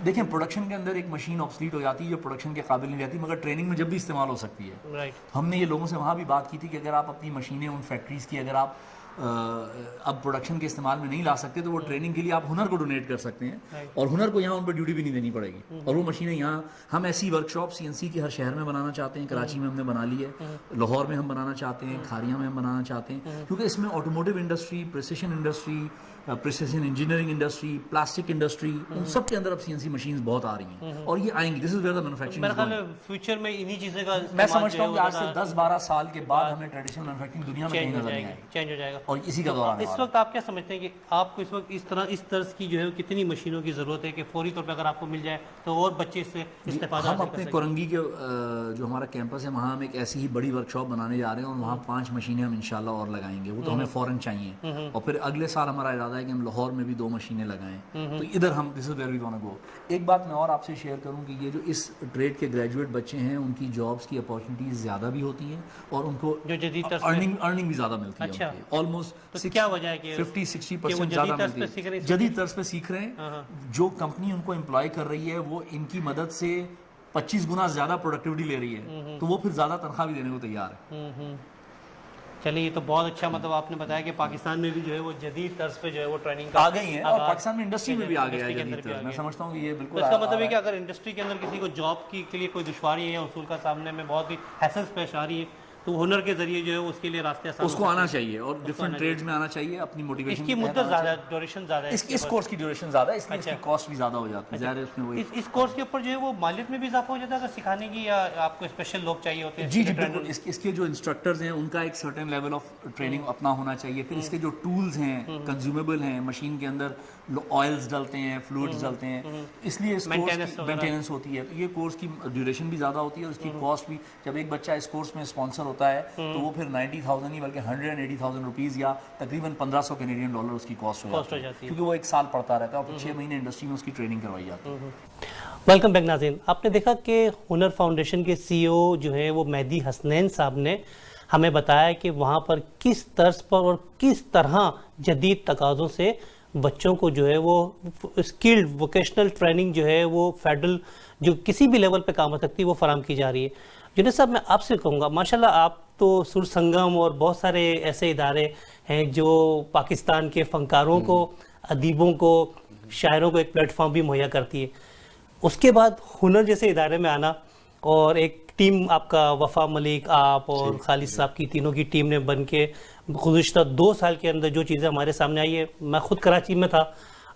دیکھیں, پروڈکشن کے اندر ایک مشین آبسلیٹ ہو جاتی ہے جو پروڈکشن کے قابل نہیں رہتی, مگر ٹریننگ میں جب بھی استعمال ہو سکتی ہے. ہم نے یہ لوگوں سے وہاں بھی بات کی تھی کہ اگر آپ اپنی مشینیں ان فیکٹریز کی اگر آپ اب پروڈکشن کے استعمال میں نہیں لا سکتے تو وہ ٹریننگ کے لیے آپ ہنر کو ڈونیٹ کر سکتے ہیں, اور ہنر کو یہاں ان پہ ڈیوٹی بھی نہیں دینی پڑے گی. اور وہ مشینیں یہاں ہم ایسی ورک شاپ CNC کی ہر شہر میں بنانا چاہتے ہیں. کراچی میں ہم نے بنا لی ہے, لاہور میں ہم بنانا چاہتے ہیں, کھاریاں میں ہم بنانا چاہتے ہیں, کیونکہ اس میں automotive industry, precision industry, precision engineering industry, plastic industry, ان سب کے اندر اب CNC مشینز بہت آ رہی ہیں اور یہ آئیں گی. دس از ویئر دی مینوفیکچرنگ. میرے خیال میں فیوچر میں انہی چیزیں کا میں سمجھتا ہوں کہ آج سے 10-12 سال کے بعد ہمیں ٹریڈیشنل مینوفیکچرنگ دنیا میں کہیں نظر نہیں آئے گی, چینج ہو جائے گا. اور اسی کا دوران اس وقت آپ کیا سمجھتے ہیں کہ آپ کو اس وقت اس طرز کی جو ہے کتنی مشینوں کی ضرورت ہے کہ فوری طور پہ اگر آپ کو مل جائے تو اور بچے اس سے استفادہ ہم اپنے کورنگی کے جو ہمارا کیمپس ہے وہاں ہم ایک ایسی ہی بڑی ورک شاپ بنانے جا رہے ہیں, اور وہاں 5 مشینیں ہم انشاءاللہ اور لگائیں گے. وہ تو ہمیں فوراً چاہیے, اور پھر اگلے سال ہمارا ارادہ ہے کہ ہم لاہور میں بھی 2 مشینیں لگائیں. تو ادھر ہم this is where we want to go. ایک بات میں اور آپ سے شیئر کروں کہ یہ جو اس ٹریڈ کے گریجویٹ بچے ہیں ان کی جابس کی اپارچونیٹیز زیادہ بھی ہوتی ہیں, اور ان کو جو جدید ارننگ بھی زیادہ ملتی ہے. آلموسٹ کیا وجہ ہے کہ 50-60% زیادہ ملتی ہے. جدید طرز پہ سیکھ رہے ہیں, جو کمپنی ان کو امپلائی کر رہی ہے وہ ان کی مدد سے 25 گنا زیادہ پروڈکٹیوٹی لے رہی ہے, تو وہ پھر زیادہ تنخواہ بھی دینے کو تیار ہے. چلیے, یہ تو بہت اچھا, مطلب آپ نے بتایا کہ پاکستان میں بھی جو ہے وہ جدید طرز پہ جو ہے وہ ٹریننگ آ گئی ہیں, اور پاکستان میں انڈسٹری میں بھی آ گیا ہے جدید طرز. میں سمجھتا ہوں کہ یہ بالکل اس کا مطلب ہے کہ اگر انڈسٹری کے اندر کسی کو جاب کے لیے کوئی دشواری ہے یا حصول کا سامنے میں بہت ہی ہیسلز پیش آ رہی ہے, تو ہنر کے ذریعے جو ہے اس کے لیے راستے آسان, اس کو آنا چاہیے اور ڈفرینٹ ٹریڈز میں آنا چاہیے. اپنی موٹیویشن, اس کی مدت زیادہ ہے, ڈیوریشن زیادہ ہے, اس کورس کی ڈیوریشن زیادہ ہے, اس لیے اس کی کاسٹ بھی زیادہ ہو جاتی ہے. ظاہر ہے اس میں وہی اس کورس کے اوپر جو ہے وہ مالیت میں بھی اضافہ ہو جاتا ہے اگر سکھانے کی, یا آپ کو اسپیشل لوگ چاہیے ہوتے ہیں؟ جی بالکل. اس کے جو انسٹرکٹرز ہیں ان کا ایک سرٹن لیول آف ٹریننگ اپنا ہونا چاہیے. پھر اس کے جو ٹولز ہیں, کنزیومیبل ہیں, مشین کے اندر آئلز ڈلتے ہیں, فلوئڈز ڈلتے ہیں, اس لیے اس کورس کی مینٹیننس ہوتی ہے. تو یہ کورس کی ڈیوریشن بھی زیادہ ہوتی ہے, اور اس کی کاسٹ بھی. جب ایک بچہ اس کورس میں اسپانسر ہوتا ہے تو وہ پھر 90,000 نہیں بلکہ 180,000 روپیز یا تقریباً $1,500 کینیڈین ڈالر اس کی کاسٹ ہو جاتی ہے, کیونکہ وہ 1 سال پڑھتا رہتا ہے اور 6 مہینے انڈسٹری میں اس کی ٹریننگ کروائی جاتی ہے. ویلکم بیک ناظرین. آپ نے دیکھا کہ ہنر فاؤنڈیشن کے CEO جو ہیں وہ مہدی حسنین صاحب نے ہمیں بتایا کہ وہاں پر کس طرز پر اور کس طرح جدید تقاضوں سے بچوں کو جو ہے وہ اسکلڈ ووکیشنل ٹریننگ جو ہے وہ فیڈرل جو کسی بھی لیول پہ کام ہو سکتی ہے وہ فراہم کی جا رہی ہے. جنید صاحب, میں آپ سے کہوں گا, ماشاءاللہ آپ تو سر سنگم اور بہت سارے ایسے ادارے ہیں جو پاکستان کے فنکاروں کو, ادیبوں کو, شاعروں کو ایک پلیٹ فارم بھی مہیا کرتی ہے. اس کے بعد ہنر جیسے ادارے میں آنا, اور ایک ٹیم آپ کا وفا ملک, آپ اور خالد صاحب کی تینوں کی ٹیم نے بن کے گزشتہ 2 سال کے اندر جو چیزیں ہمارے سامنے آئی ہے, میں خود کراچی میں تھا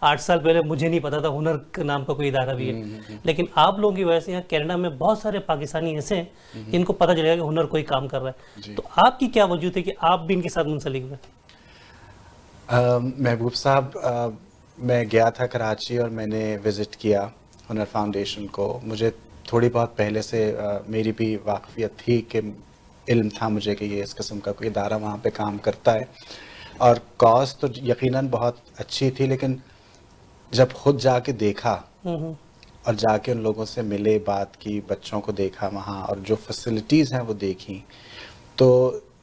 8 سال پہلے, مجھے نہیں پتا تھا ہنر کے نام کا کوئی ادارہ بھی ہے, لیکن آپ لوگوں کی وجہ سے یہاں کینیڈا میں بہت سارے پاکستانی ایسے ہیں جن کو پتہ چلے گا کہ ہنر کوئی کام کر رہا ہے. تو آپ کی کیا وجود ہے کہ آپ بھی ان کے ساتھ منسلک ہوئے؟ محبوب صاحب, میں گیا تھا کراچی اور میں نے وزٹ کیا ہنر فاؤنڈیشن کو. مجھے تھوڑی بہت پہلے سے میری بھی واقفیت تھی, کہ علم تھا مجھے کہ یہ اس قسم کا کوئی ادارہ وہاں پہ کام کرتا ہے, اور کاز تو یقیناً بہت اچھی تھی, لیکن جب خود جا کے دیکھا اور جا کے ان لوگوں سے ملے, بات کی, بچوں کو دیکھا وہاں, اور جو فیسلٹیز ہیں وہ دیکھیں, تو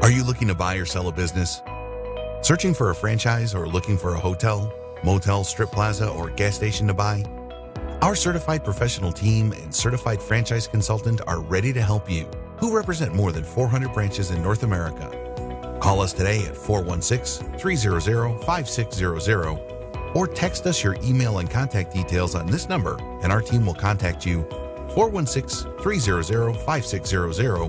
Are you looking to buy or sell a business? Searching for a franchise or looking for a hotel, motel, strip plaza, or gas station to buy? Our certified professional team and certified franchise consultant are ready to help you, who represent more than 400 branches in North America. Call us today at 416-300-5600 or text us your email and contact details on this number and our team will contact you. 416-300-5600.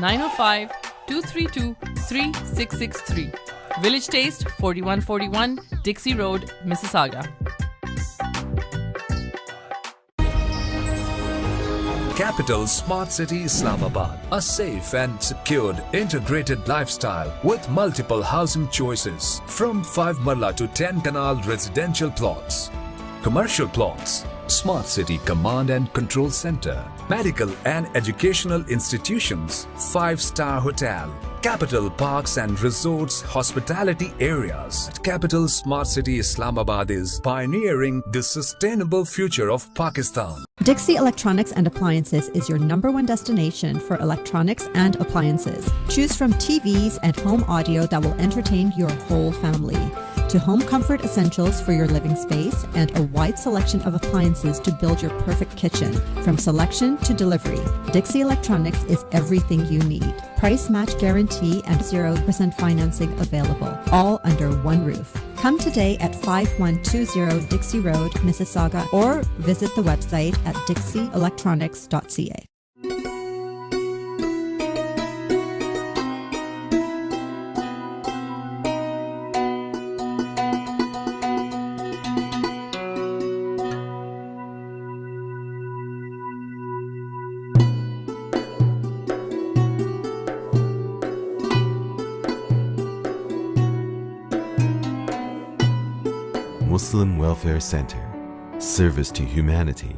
905-232-3663। Village Taste, 4141 Dixie Road, Mississauga. Capital Smart City Islamabad, a safe and secured integrated lifestyle with multiple housing choices from 5 Marla to 10 Canal residential plots, commercial plots, Smart City Command and Control Center, medical and educational institutions, 5-star hotel, Capital Parks and Resorts hospitality areas. Capital Smart City Islamabad is pioneering the sustainable future of Pakistan. Dixie Electronics and Appliances is your #1 destination for electronics and appliances. Choose from TVs and home audio that will entertain your whole family, to home comfort essentials for your living space and a wide selection of appliances to build your perfect kitchen. From selection to delivery, Dixie Electronics is everything you need. Price match guarantee and 0% financing available, all under one roof. Come today at 5120 Dixie Road, Mississauga, or visit the website at dixieelectronics.ca. Muslim Welfare Center. Service to humanity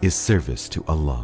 is service to Allah.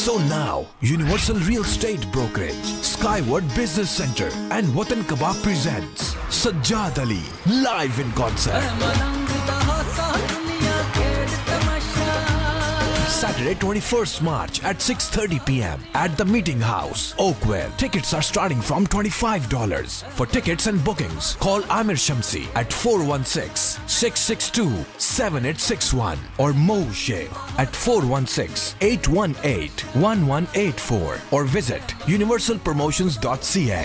So now, Universal Real Estate Brokerage, Skyward Business Center and Watan Kebab presents Sajjad Ali live in concert. Saturday 21st March at 6:30 p.m. at the Meeting House, Oakville. Tickets are starting from $25. For tickets and bookings, call Amir Shamsi at 416-662-7861 or Mo Sheikh at 416-818-1184 or visit universalpromotions.ca.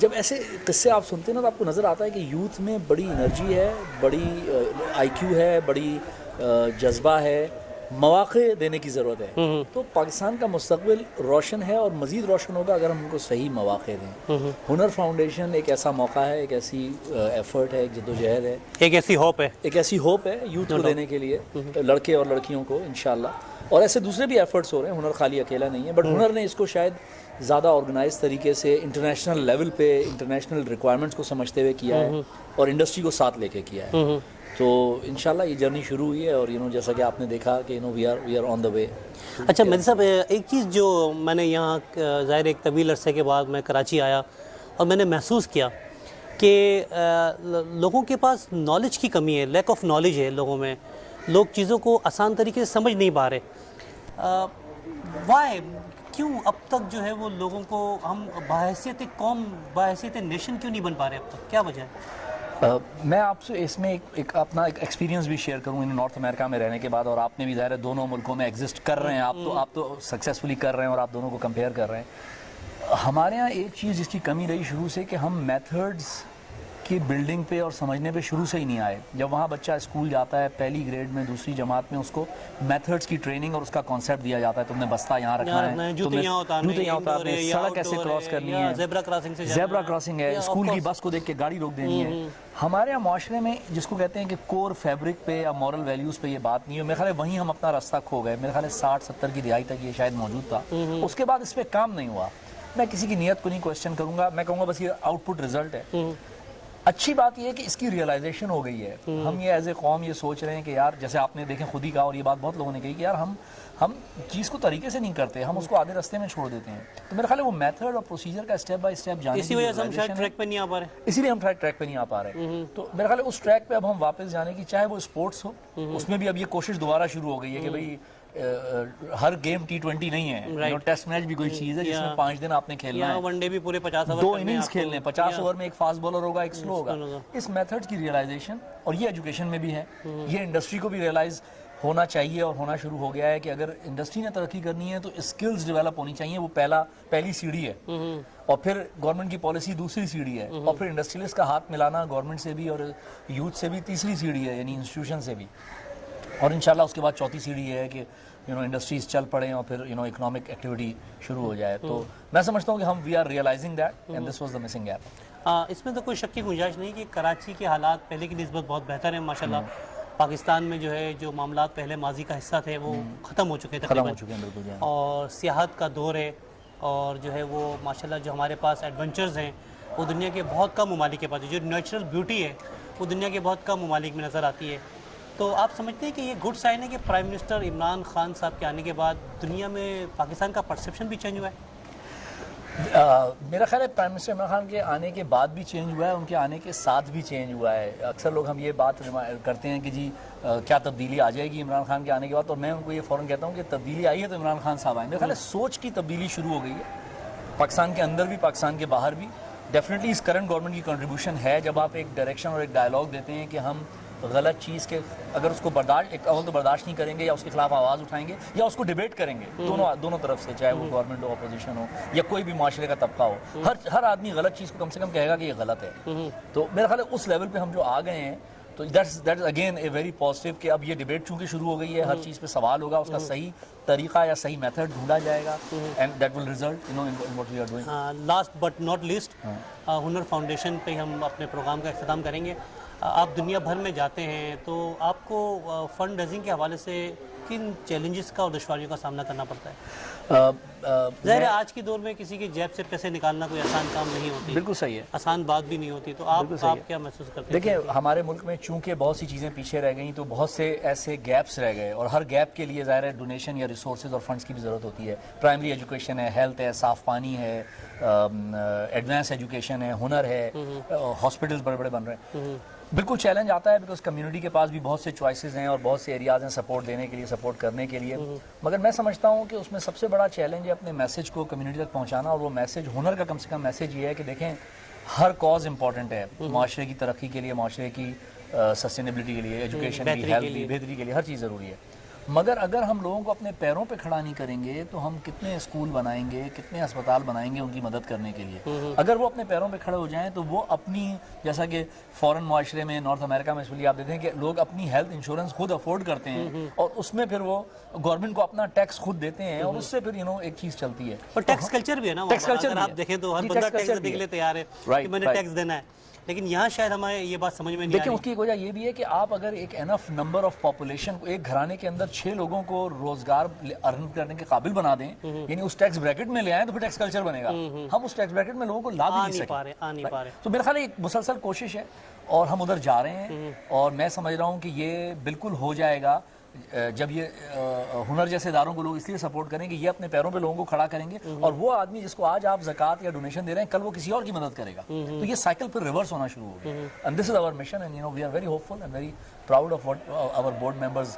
جب ایسے قصے آپ سنتے ہیں نا تو آپ کو نظر آتا ہے کہ یوتھ میں بڑی انرجی ہے, بڑی آئی کیو ہے, بڑی جذبہ ہے, مواقع دینے کی ضرورت ہے. تو پاکستان کا مستقبل روشن ہے اور مزید روشن ہوگا اگر ہم ان کو صحیح مواقع دیں. ہنر فاؤنڈیشن ایک ایسا موقع ہے, ایک ایسی ایفرٹ ہے, ایک جدوجہد ہے, ایک ایسی ہوپ ہے, ایک ایسی ہوپ ہے یوتھ کو دینے کے لیے, لڑکے اور لڑکیوں کو انشاءاللہ. اور ایسے دوسرے بھی ایفرٹس ہو رہے ہیں, ہنر خالی اکیلا نہیں ہے, بٹ ہنر نے اس کو شاید زیادہ آرگنائز طریقے سے انٹرنیشنل لیول پہ انٹرنیشنل ریکوائرمنٹس کو سمجھتے ہوئے کیا ہے اور انڈسٹری کو ساتھ لے کے کیا ہے. تو انشاءاللہ یہ جرنی شروع ہوئی ہے اور جیسا کہ آپ نے دیکھا کہ وی آر آن دا وے. اچھا مہدی صاحب, ایک چیز جو میں نے یہاں ظاہر ایک طویل عرصے کے بعد میں کراچی آیا اور میں نے محسوس کیا کہ لوگوں کے پاس نالج کی کمی ہے, لیک آف نالج ہے لوگوں میں, لوگ چیزوں کو آسان طریقے سے سمجھ نہیں پا رہے. وائی, کیوں اب تک جو ہے وہ لوگوں کو ہم بحیثیت قوم, بحیثیت نیشن کیوں نہیں بن پا رہے اب تک, کیا وجہ ہے؟ میں آپ سے اس میں ایک اپنا ایک ایکسپیرینس بھی شیئر کروں نارتھ امریکہ میں رہنے کے بعد, اور آپ نے بھی ظاہر ہے دونوں ملکوں میں ایگزسٹ کر رہے ہیں, آپ تو سکسیزفلی کر رہے ہیں اور آپ دونوں کو کمپیئر کر رہے ہیں. ہمارے ہاں ایک چیز جس کی کمی رہی شروع سے کہ ہم میتھڈز کی بلڈنگ پہ اور سمجھنے پہ شروع سے ہی نہیں آئے. جب وہاں بچہ اسکول جاتا ہے پہلی گریڈ میں, دوسری جماعت میں, اس کو میتھڈز کی ٹریننگ اور اس کا کانسیپٹ دیا جاتا ہے. تم نے بستہ یہاں رکھنا ہے, جوتے یہاں اتارنے, سڑک کیسے کراس کرنی ہے, زیبرا کراسنگ ہے, اسکول کی بس کو دیکھ کے گاڑی روک دینی ہے. ہمارے یہاں معاشرے میں جس کو کہتے ہیں کہ کور فیبرک پہ یا مورل ویلیوز پہ یہ بات نہیں ہے. میرے خیال ہے وہیں ہم اپنا راستہ کھو گئے. میرے خیال ہے 60-70 کی دہائی تک یہ شاید موجود تھا, اس کے بعد اس پہ کام نہیں ہوا. میں کسی کی نیت کو نہیں کوشچن کروں گا, میں کہوں گا بس یہ آؤٹ پٹ ریزلٹ ہے. اچھی بات یہ ہے کہ اس کی ریئلائزیشن ہو گئی ہے. ہم یہ ایز اے قوم یہ سوچ رہے ہیں کہ یار, جیسے آپ نے دیکھیں خود ہی کہا اور یہ بات بہت لوگوں نے کہی کہ یار ہم چیز کو طریقے سے نہیں کرتے, ہم اس کو آدھے راستے میں چھوڑ دیتے ہیں. تو میرا خیال ہے وہ میتھڈ اور پروسیجر کا اسٹیپ بائی اسٹیپ جانے اسی وجہ سے ہم شاید ٹریک پہ نہیں آ پا رہے, اسی لیے ہم ٹریک پہ نہیں آ پا رہے. تو میرا خیال ہے اس ٹریک پہ اب ہم واپس جانے کی, چاہے وہ اسپورٹس ہو, اس میں بھی اب یہ کوشش دوبارہ شروع ہو گئی ہے کہ بھائی ہر گیم T20 نہیں ہے, ٹیسٹ میچ بھی کوئی چیز ہے جس میں 5 دن آپ نے کھیلنا ہے, ون ڈے بھی پورے 50 اوور 2 اننگز کھیلنے, 50 اوور میں ایک فاسٹ بالر ہوگا, ایک سلو ہوگا. اس میتھڈ کی ریئلائزیشن, اور یہ ایجوکیشن میں بھی ہے, یہ انڈسٹری کو بھی ریئلائز ہونا چاہیے اور ہونا شروع ہو گیا ہے کہ اگر انڈسٹری نے ترقی کرنی ہے تو اسکلز ڈیولپ ہونی چاہیے. وہ پہلی سیڑھی ہے, اور پھر گورنمنٹ کی پالیسی دوسری سیڑھی ہے, اور پھر انڈسٹریلسٹ کا ہاتھ ملانا گورنمنٹ سے بھی اور یوتھ سے بھی تیسری سیڑھی ہے, یعنی انسٹیٹیوشن سے بھی. اور انشاءاللہ اس کے بعد چوتھی سیڑھی ہے کہ انڈسٹریز چل پڑیں اور پھر اکنامک ایکٹیویٹی شروع ہو جائے. تو میں سمجھتا ہوں کہ ہم we are realising that and this was the missing gap. اس میں تو کوئی شک کی گنجائش نہیں کہ کراچی کے حالات پہلے کی نسبت بہت بہتر ہیں ماشاءاللہ. پاکستان میں جو ہے جو معاملات پہلے ماضی کا حصہ تھے وہ ختم ہو چکے تقریباً, اور سیاحت کا دور ہے, اور جو ہے وہ ماشاءاللہ جو ہمارے پاس ایڈونچرز ہیں وہ دنیا کے بہت کم ممالک کے پاس, جو نیچرل بیوٹی ہے وہ دنیا کے بہت کم ممالک میں نظر آتی ہے. تو آپ سمجھتے ہیں کہ یہ گڈ سائن ہے کہ پرائم منسٹر عمران خان صاحب کے آنے کے بعد دنیا میں پاکستان کا پرسیپشن بھی چینج ہوا ہے؟ میرا خیال ہے پرائم منسٹر عمران خان کے آنے کے بعد بھی چینج ہوا ہے, ان کے آنے کے ساتھ بھی چینج ہوا ہے. اکثر لوگ ہم یہ بات کرتے ہیں کہ جی کیا تبدیلی آ جائے گی عمران خان کے آنے کے بعد, اور میں ان کو یہ فوراً کہتا ہوں کہ تبدیلی آئی ہے تو عمران خان صاحب آئے. میرا خیال ہے سوچ کی تبدیلی شروع ہو گئی ہے, پاکستان کے اندر بھی پاکستان کے باہر بھی. ڈیفینیٹلی اس کرنٹ گورنمنٹ کی کنٹریبیوشن ہے جب آپ ایک ڈائریکشن اور ایک ڈائلاگ دیتے ہیں کہ ہم غلط چیز کے اگر اس کو اول تو برداشت نہیں کریں گے یا اس کے خلاف آواز اٹھائیں گے یا اس کو ڈیبیٹ کریں گے, دونوں طرف سے, چاہے وہ گورنمنٹ ہو, اپوزیشن ہو, یا کوئی بھی معاشرے کا طبقہ ہو, ہر آدمی غلط چیز کو کم سے کم کہے گا کہ یہ غلط ہے. تو میرا خیال ہے اس لیول پہ ہم جو آ گئے ہیں تو that is again a very positive کہ اب یہ ڈیبیٹ چونکہ شروع ہو گئی ہے, ہر چیز پہ سوال ہوگا, اس کا صحیح طریقہ یا صحیح میتھڈ ڈھونڈا جائے گا, and that will result in what we are doing. Last but not least, Hunar foundation پہ ہم اپنے پروگرام کا اختتام کریں گے. آپ دنیا بھر میں جاتے ہیں تو آپ کو فنڈ ریزنگ کے حوالے سے کن چیلنجز کا اور دشواریوں کا سامنا کرنا پڑتا ہے؟ ظاہر ہے آج کے دور میں کسی کی جیب سے پیسے نکالنا کوئی آسان کام نہیں ہوتی. بالکل صحیح ہے, آسان بات بھی نہیں ہوتی. تو آپ کیا محسوس کرتے ہیں؟ دیکھیں ہمارے ملک میں چونکہ بہت سی چیزیں پیچھے رہ گئیں تو بہت سے ایسے گیپس رہ گئے, اور ہر گیپ کے لیے ظاہر ہے ڈونیشن یا ریسورسز اور فنڈس کی بھی ضرورت ہوتی ہے. پرائمری ایجوکیشن ہے, ہیلتھ ہے, صاف پانی ہے, ایڈوانس ایجوکیشن ہے, ہنر ہے, ہاسپٹلز بڑے بڑے بن رہے ہیں. بالکل چیلنج آتا ہے بیکاز کمیونٹی کے پاس بھی بہت سے چوائسیز ہیں اور بہت سے ایریاز ہیں سپورٹ دینے کے لیے, سپورٹ کرنے کے لیے. مگر میں سمجھتا ہوں کہ اس میں سب سے بڑا چیلنج ہے اپنے میسیج کو کمیونٹی تک پہنچانا, اور وہ میسیج ہنر کا کم سے کم میسیج یہ ہے کہ دیکھیں ہر کاز امپورٹنٹ ہے معاشرے کی ترقی کے لیے, معاشرے کی سسٹینیبلٹی کے لیے, ایجوکیشن کی, ہیلتھ کی بہتری کے لیے, ہر چیز ضروری ہے. مگر اگر ہم لوگوں کو اپنے پیروں پہ کھڑا نہیں کریں گے تو ہم کتنے اسکول بنائیں گے, کتنے اسپتال بنائیں گے ان کی مدد کرنے کے لیے. اگر وہ اپنے پیروں پہ کھڑے ہو جائیں تو وہ اپنی, جیسا کہ فورن معاشرے میں نارتھ امریکہ میں اسپیشلی آپ دیکھتے ہیں کہ لوگ اپنی ہیلتھ انشورنس خود افورڈ کرتے ہیں اور اس میں پھر وہ گورنمنٹ کو اپنا ٹیکس خود دیتے ہیں اور اس سے پھر ایک چیز چلتی ہے. اور ٹیکس کلچر بھی ہے نا, ٹیکس کلچر آپ دیکھیں تو ہر بندہ ٹیکس دینے کے لیے تیار ہے کہ میں نے ٹیکس دینا ہے, لیکن یہاں شاید ہمیں یہ بات سمجھ میں نہیں دیکھیں اس کی ایک وجہ یہ بھی ہے کہ آپ اگر ایک انف نمبر آف پاپولیشن کو, ایک گھرانے کے اندر 6 لوگوں کو روزگار ارن کرنے کے قابل بنا دیں, یعنی اس ٹیکس بریکٹ میں لے آئیں تو پھر ٹیکس کلچر بنے گا. ہم اس ٹیکس بریکٹ میں لوگوں کو لا بھی نہیں سکتے. تو میرا خیال ایک مسلسل کوشش ہے اور ہم ادھر جا رہے ہیں اور میں سمجھ رہا ہوں کہ یہ بالکل ہو جائے گا جب یہ ہنر جیسے اداروں کو لوگ اس لیے سپورٹ کریں کہ یہ اپنے پیروں پہ لوگوں کو کھڑا کریں گے, اور وہ آدمی جس کو آج آپ زکوٰۃ یا ڈونیشن دے رہے ہیں کل وہ کسی اور کی مدد کرے گا. تو یہ سائیکل پھر ریورس ہونا شروع ہو گیا. And this is our mission and we are very hopeful and very proud of what our board members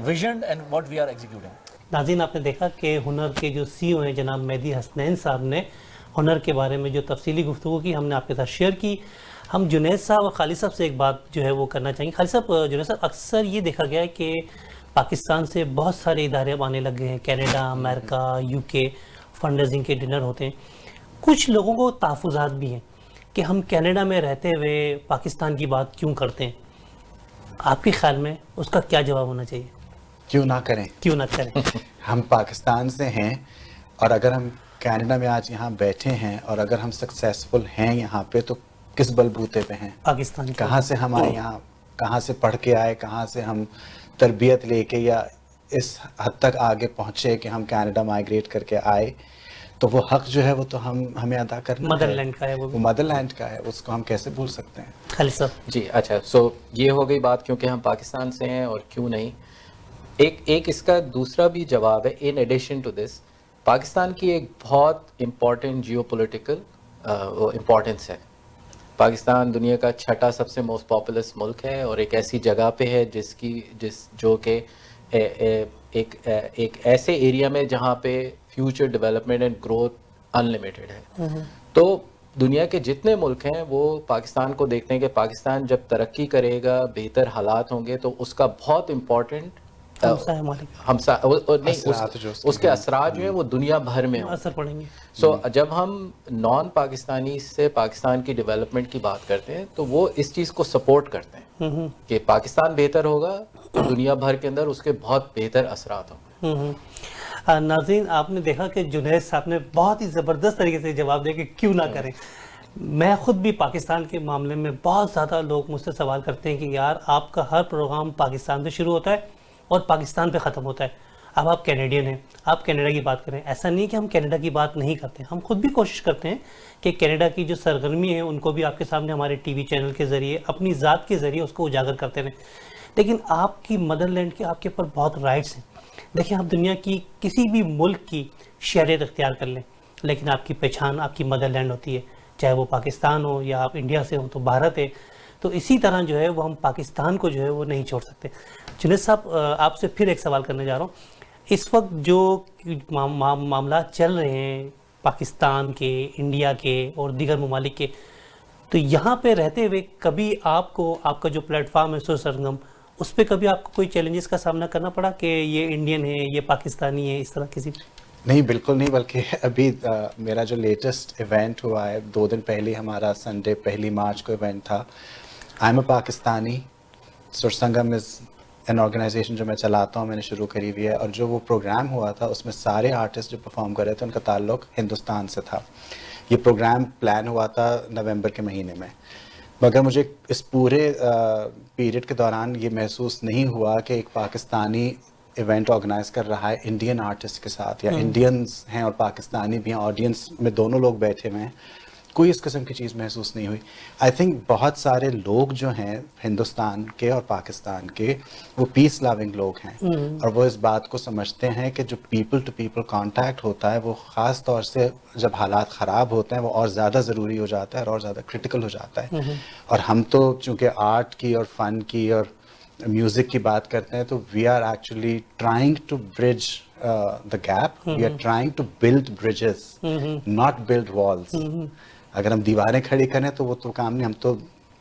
vision and what we are executing. ناظرین, آپ نے دیکھا کہ ہنر کے جو سی او ہیں جناب مہدی حسنین صاحب نے ہنر کے بارے میں جو تفصیلی گفتگو کی ہم نے آپ کے ساتھ شیئر کی. ہم جنید صاحب اور خالد صاحب سے ایک بات جو ہے وہ کرنا چاہیں گے. خالد صاحب, جنید صاحب, اکثر یہ دیکھا گیا ہے کہ پاکستان سے بہت سارے ادارے اب آنے لگ گئے ہیں, کینیڈا, امریکہ, یو کے, فنڈ ریزنگ کے ڈنر ہوتے ہیں. کچھ لوگوں کو تحفظات بھی ہیں کہ ہم کینیڈا میں رہتے ہوئے پاکستان کی بات کیوں کرتے ہیں. آپ کے خیال میں اس کا کیا جواب ہونا چاہیے؟ کیوں نہ کریں, کیوں نہ کریں. ہم پاکستان سے ہیں اور اگر ہم کینیڈا میں آج یہاں بیٹھے ہیں اور اگر ہم سکسیسفل ہیں یہاں پہ تو کس بلبوتے پہ ہیں؟ پاکستان. کہاں سے ہم آئے یہاں, کہاں سے پڑھ کے آئے, کہاں سے ہم تربیت لے کے یا اس حد تک آگے پہنچے کہ ہم کینیڈا مائیگریٹ کر کے آئے. تو وہ حق جو ہے وہ تو ہمیں ادا کرنا ہے. مدر لینڈ کا ہے وہ مدر لینڈ کا ہے, اس کو ہم کیسے بھول سکتے ہیں. خالد صاحب جی اچھا, سو یہ ہو گئی بات کیونکہ ہم پاکستان سے ہیں اور کیوں نہیں. ایک اس کا دوسرا بھی جواب ہے. In addition to this, Pakistan کی ایک بہت امپورٹنٹ جیو پولیٹیکل امپورٹنس ہے. پاکستان دنیا کا 6واں سب سے موسٹ پاپولس ملک ہے اور ایک ایسی جگہ پہ ہے جو کہ ایک ایسے ایریا میں جہاں پہ future development and growth unlimited ہے. تو دنیا کے جتنے ملک ہیں وہ پاکستان کو دیکھتے ہیں کہ پاکستان جب ترقی کرے گا, بہتر حالات ہوں گے, تو اس کا بہت امپورٹنٹ اس کے اثرات جو ہیں وہ دنیا بھر میں اثر پڑیں گے. سو جب ہم نان پاکستانی سے پاکستان کی ڈیولپمنٹ کی بات کرتے ہیں تو وہ اس چیز کو سپورٹ کرتے ہیں کہ پاکستان بہتر ہوگا تو دنیا بھر کے اندر اس کے بہت بہتر اثرات ہوں گے. ناظرین, آپ نے دیکھا کہ جنید صاحب نے بہت ہی زبردست طریقے سے جواب دیا کہ کیوں نہ کریں. میں خود بھی پاکستان کے معاملے میں بہت زیادہ لوگ مجھ سے سوال کرتے ہیں کہ یار آپ کا ہر پروگرام پاکستان سے شروع ہوتا ہے اور پاکستان پہ ختم ہوتا ہے. اب آپ کینیڈین ہیں, آپ کینیڈا کی بات کریں. ایسا نہیں کہ ہم کینیڈا کی بات نہیں کرتے, ہم خود بھی کوشش کرتے ہیں کہ کینیڈا کی جو سرگرمی ہے ان کو بھی آپ کے سامنے ہمارے ٹی وی چینل کے ذریعے, اپنی ذات کے ذریعے اس کو اجاگر کرتے رہیں. لیکن آپ کی مدر لینڈ کے آپ کے اوپر بہت رائٹس ہیں. دیکھیں, آپ دنیا کی کسی بھی ملک کی شہریت اختیار کر لیں, لیکن آپ کی پہچان آپ کی مدر لینڈ ہوتی ہے, چاہے وہ پاکستان ہو یا آپ انڈیا سے ہوں تو بھارت ہے. تو اسی طرح جو ہے وہ ہم پاکستان کو جو ہے وہ نہیں چھوڑ سکتے. جنید صاحب, آپ سے پھر ایک سوال کرنے جا رہا ہوں. اس وقت جو معاملات چل رہے ہیں پاکستان کے, انڈیا کے اور دیگر ممالک کے, تو یہاں پہ رہتے ہوئے کبھی آپ کو, آپ کا جو پلیٹ فارم ہے سرگرم, اس پہ کبھی آپ کو کوئی چیلنجز کا سامنا کرنا پڑا کہ یہ انڈین ہے, یہ پاکستانی ہے, اس طرح کسی؟ نہیں, بالکل نہیں. بلکہ ابھی میرا جو لیٹسٹ ایونٹ ہوا ہے 2 دن پہلے, ہمارا سنڈے 1 مارچ کو ایونٹ تھا. I am a Pakistani. Sursangam is an organisation جو میں چلاتا ہوں, میں نے شروع کری ہوئی ہے. اور جو وہ پروگرام ہوا تھا اس میں سارے آرٹسٹ جو پرفارم کر رہے تھے ان کا تعلق ہندوستان سے تھا. یہ پروگرام پلان ہوا تھا نومبر کے مہینے میں, مگر مجھے اس پورے پیریڈ کے دوران یہ محسوس نہیں ہوا کہ ایک پاکستانی ایونٹ آرگنائز کر رہا ہے انڈین آرٹسٹ کے ساتھ, یا انڈینز ہیں اور پاکستانی بھی ہیں, آڈینس میں دونوں لوگ بیٹھے ہوئے ہیں. کوئی اس قسم کی چیز محسوس نہیں ہوئی. آئی تھنک بہت سارے لوگ جو ہیں ہندوستان کے اور پاکستان کے, وہ پیس لاونگ لوگ ہیں, اور وہ اس بات کو سمجھتے ہیں کہ جو پیپل ٹو پیپل کانٹیکٹ ہوتا ہے وہ خاص طور سے جب حالات خراب ہوتے ہیں وہ اور زیادہ ضروری ہو جاتا ہے اور زیادہ کرٹیکل ہو جاتا ہے. اور ہم تو چونکہ آرٹ کی اور فن کی اور میوزک کی بات کرتے ہیں, تو we are actually trying to bridge the gap. We are trying to build bridges, not build walls. اگر ہم دیواریں کھڑی کریں تو وہ تو کام نہیں, ہم تو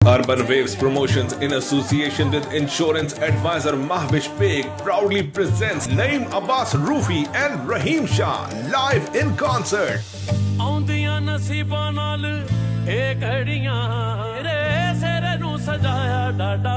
Urban Waves Promotions in association with insurance advisor Mahwish Beg proudly presents Naeem Abbas Rufi and Raheem Shah live in concert. ਆਉਂਦੀਆਂ ਨਸੀਬਾਂ ਨਾਲ ਇਹ ਘੜੀਆਂ ਰੇ ਸਿਰ ਨੂੰ ਸਜਾਇਆ ਡਾਡਾ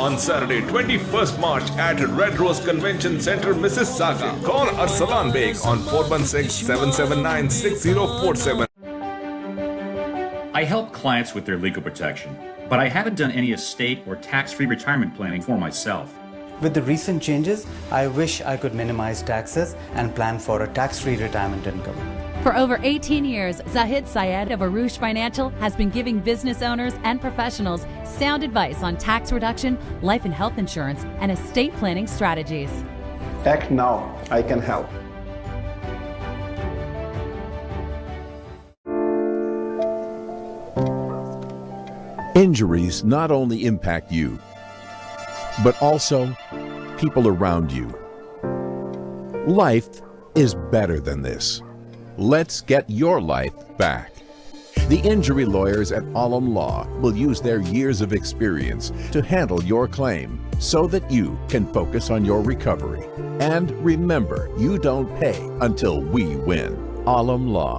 On Saturday 21st March at Red Rose Convention Center, Mississauga. Call Arsalan Beg on 416-779-6047. I help clients with their legal protection, but I haven't done any estate or tax-free retirement planning for myself. With the recent changes, I wish I could minimize taxes and plan for a tax-free retirement income. For over 18 years, Zahid Syed of Arush Financial has been giving business owners and professionals sound advice on tax reduction, life and health insurance, and estate planning strategies. Act now, I can help. Injuries not only impact you, but also people around you. Life is better than this. Let's get your life back. The injury lawyers at Alam Law will use their years of experience to handle your claim so that you can focus on your recovery. And remember, you don't pay until we win. Alam Law.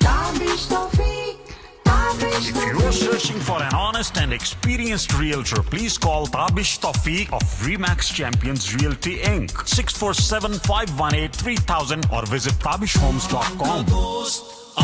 Tabish Tawfiq, Tabish If you are searching for an honest and experienced realtor, please call Tabish Tawfiq of Remax Champions Realty Inc. 647-518-3000 or visit tabishhomes.com.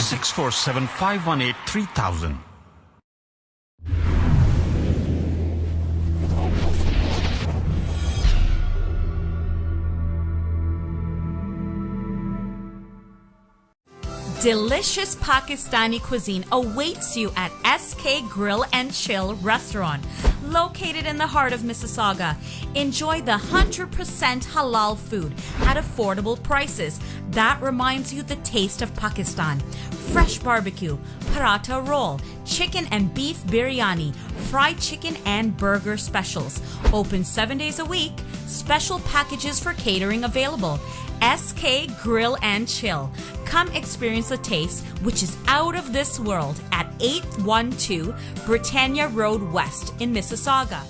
647-518-3000. Delicious Pakistani cuisine awaits you at SK Grill and Chill restaurant, located in the heart of Mississauga. Enjoy the 100% halal food at affordable prices that reminds you the taste of Pakistan. Fresh barbecue, paratha roll, chicken and beef biryani, fried chicken and burger specials. Open 7 days a week. Special packages for catering available. SK Grill and Chill. Come experience the taste, which is out of this world, at 812 Britannia Road West in Mississauga.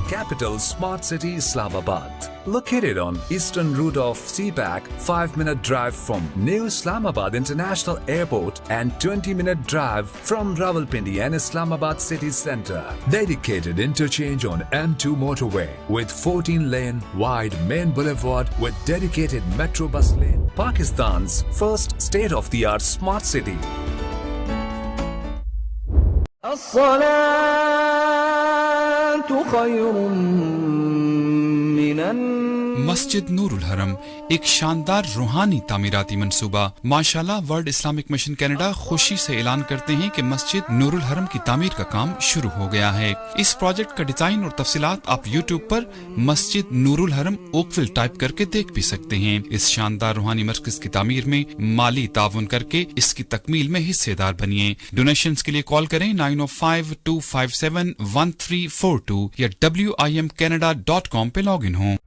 Capital Smart City Islamabad. Located on eastern route of CPAC, 5-minute drive from New Islamabad International Airport and 20-minute drive from Rawalpindi and Islamabad City Centre. Dedicated interchange on M2 motorway with 14-lane wide main boulevard with dedicated metro bus lane. Pakistan's first state-of-the-art smart city. مسجد نور الحرم ایک شاندار روحانی تعمیراتی منصوبہ. ماشاءاللہ ورلڈ اسلامک مشن کینیڈا خوشی سے اعلان کرتے ہیں کہ مسجد نور الحرم کی تعمیر کا کام شروع ہو گیا ہے. اس پروجیکٹ کا ڈیزائن اور تفصیلات آپ یوٹیوب پر مسجد نور الحرم اوکویل ٹائپ کر کے دیکھ بھی سکتے ہیں. اس شاندار روحانی مرکز کی تعمیر میں مالی تعاون کر کے اس کی تکمیل میں حصے دار بنیے. ڈونیشنز کے لیے کال کریں 905-257-1342 یا WIMcanada.com پہ لاگ ان ہوں.